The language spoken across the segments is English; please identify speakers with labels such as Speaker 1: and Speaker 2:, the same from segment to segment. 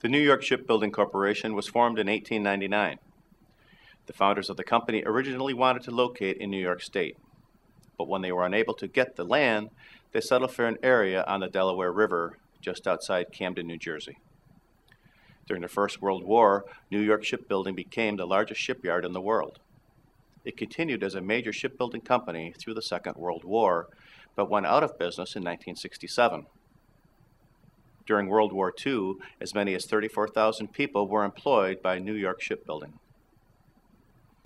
Speaker 1: The New York Shipbuilding Corporation was formed in 1899. The founders of the company originally wanted to locate in New York State, but when they were unable to get the land, they settled for an area on the Delaware River just outside Camden, New Jersey. During the First World War, New York Shipbuilding became the largest shipyard in the world. It continued as a major shipbuilding company through the Second World War, but went out of business in 1967. During World War II, as many as 34,000 people were employed by New York Shipbuilding.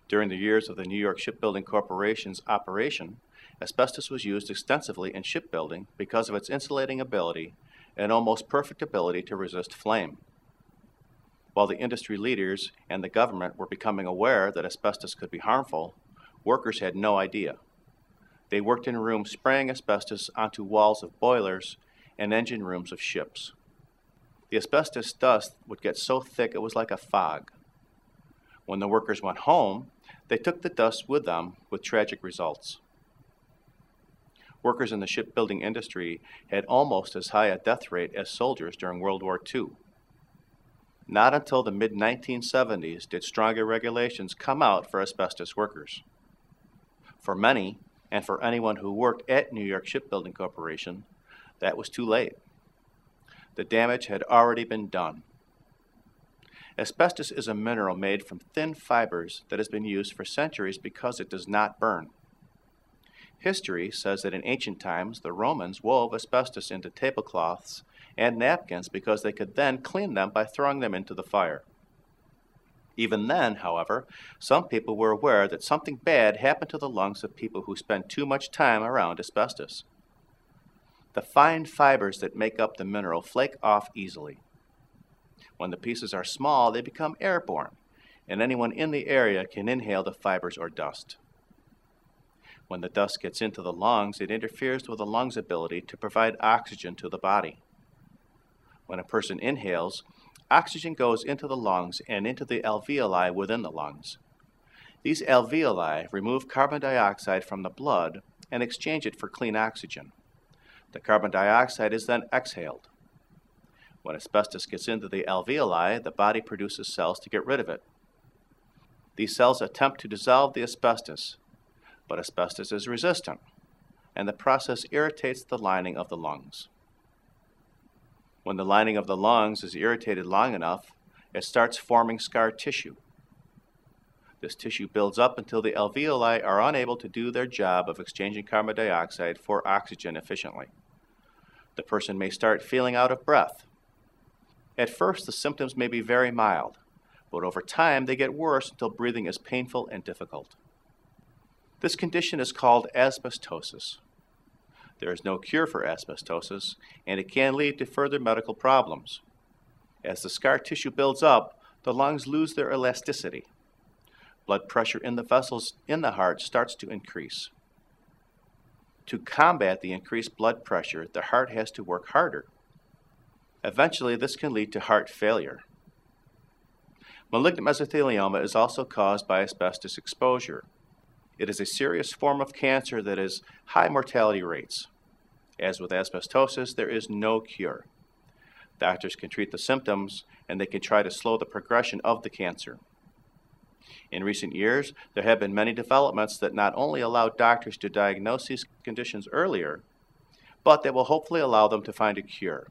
Speaker 1: During the years of the New York Shipbuilding Corporation's operation, asbestos was used extensively in shipbuilding because of its insulating ability and almost perfect ability to resist flame. While the industry leaders and the government were becoming aware that asbestos could be harmful, workers had no idea. They worked in rooms spraying asbestos onto walls of boilers and engine rooms of ships. The asbestos dust would get so thick it was like a fog. When the workers went home, they took the dust with them with tragic results. Workers in the shipbuilding industry had almost as high a death rate as soldiers during World War II. Not until the mid-1970s did stronger regulations come out for asbestos workers. For many, and for anyone who worked at New York Shipbuilding Corporation, that was too late. The damage had already been done. Asbestos is a mineral made from thin fibers that has been used for centuries because it does not burn. History says that in ancient times, the Romans wove asbestos into tablecloths and napkins because they could then clean them by throwing them into the fire. Even then, however, some people were aware that something bad happened to the lungs of people who spend too much time around asbestos. The fine fibers that make up the mineral flake off easily. When the pieces are small, they become airborne, and anyone in the area can inhale the fibers or dust. When the dust gets into the lungs, it interferes with the lungs' ability to provide oxygen to the body. When a person inhales, oxygen goes into the lungs and into the alveoli within the lungs. These alveoli remove carbon dioxide from the blood and exchange it for clean oxygen. The carbon dioxide is then exhaled. When asbestos gets into the alveoli, the body produces cells to get rid of it. These cells attempt to dissolve the asbestos, but asbestos is resistant, and the process irritates the lining of the lungs. When the lining of the lungs is irritated long enough, it starts forming scar tissue. This tissue builds up until the alveoli are unable to do their job of exchanging carbon dioxide for oxygen efficiently. The person may start feeling out of breath. At first, the symptoms may be very mild, but over time they get worse until breathing is painful and difficult. This condition is called asbestosis. There is no cure for asbestosis, and it can lead to further medical problems. As the scar tissue builds up, the lungs lose their elasticity. Blood pressure in the vessels in the heart starts to increase. To combat the increased blood pressure, the heart has to work harder. Eventually, this can lead to heart failure. Malignant mesothelioma is also caused by asbestos exposure. It is a serious form of cancer that has high mortality rates. As with asbestosis, there is no cure. Doctors can treat the symptoms, and they can try to slow the progression of the cancer. In recent years, there have been many developments that not only allow doctors to diagnose these conditions earlier, but that will hopefully allow them to find a cure.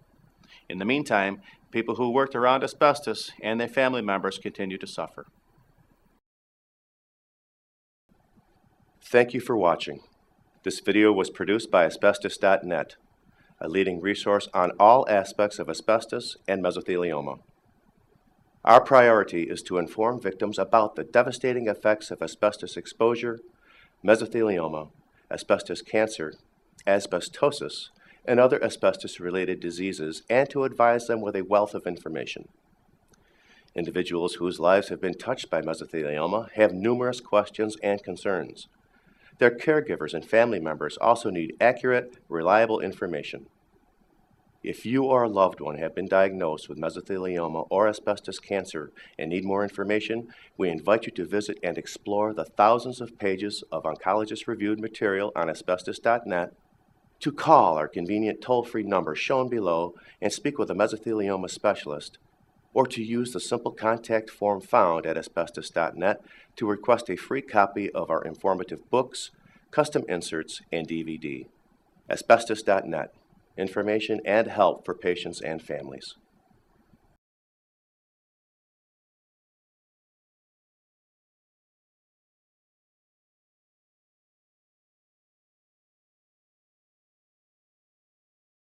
Speaker 1: In the meantime, people who worked around asbestos and their family members continue to suffer. Thank you for watching. This video was produced by Asbestos.Net, a leading resource on all aspects of asbestos and mesothelioma. Our priority is to inform victims about the devastating effects of asbestos exposure, mesothelioma, asbestos cancer, asbestosis, and other asbestos-related diseases, and to advise them with a wealth of information. Individuals whose lives have been touched by mesothelioma have numerous questions and concerns. Their caregivers and family members also need accurate, reliable information. If you or a loved one have been diagnosed with mesothelioma or asbestos cancer and need more information, we invite you to visit and explore the thousands of pages of oncologist-reviewed material on Asbestos.net, to call our convenient toll-free number shown below and speak with a mesothelioma specialist,
Speaker 2: or to use the simple contact form found at Asbestos.net to request a free copy of our informative books, custom inserts, and DVD. Asbestos.net, information and help for patients and families.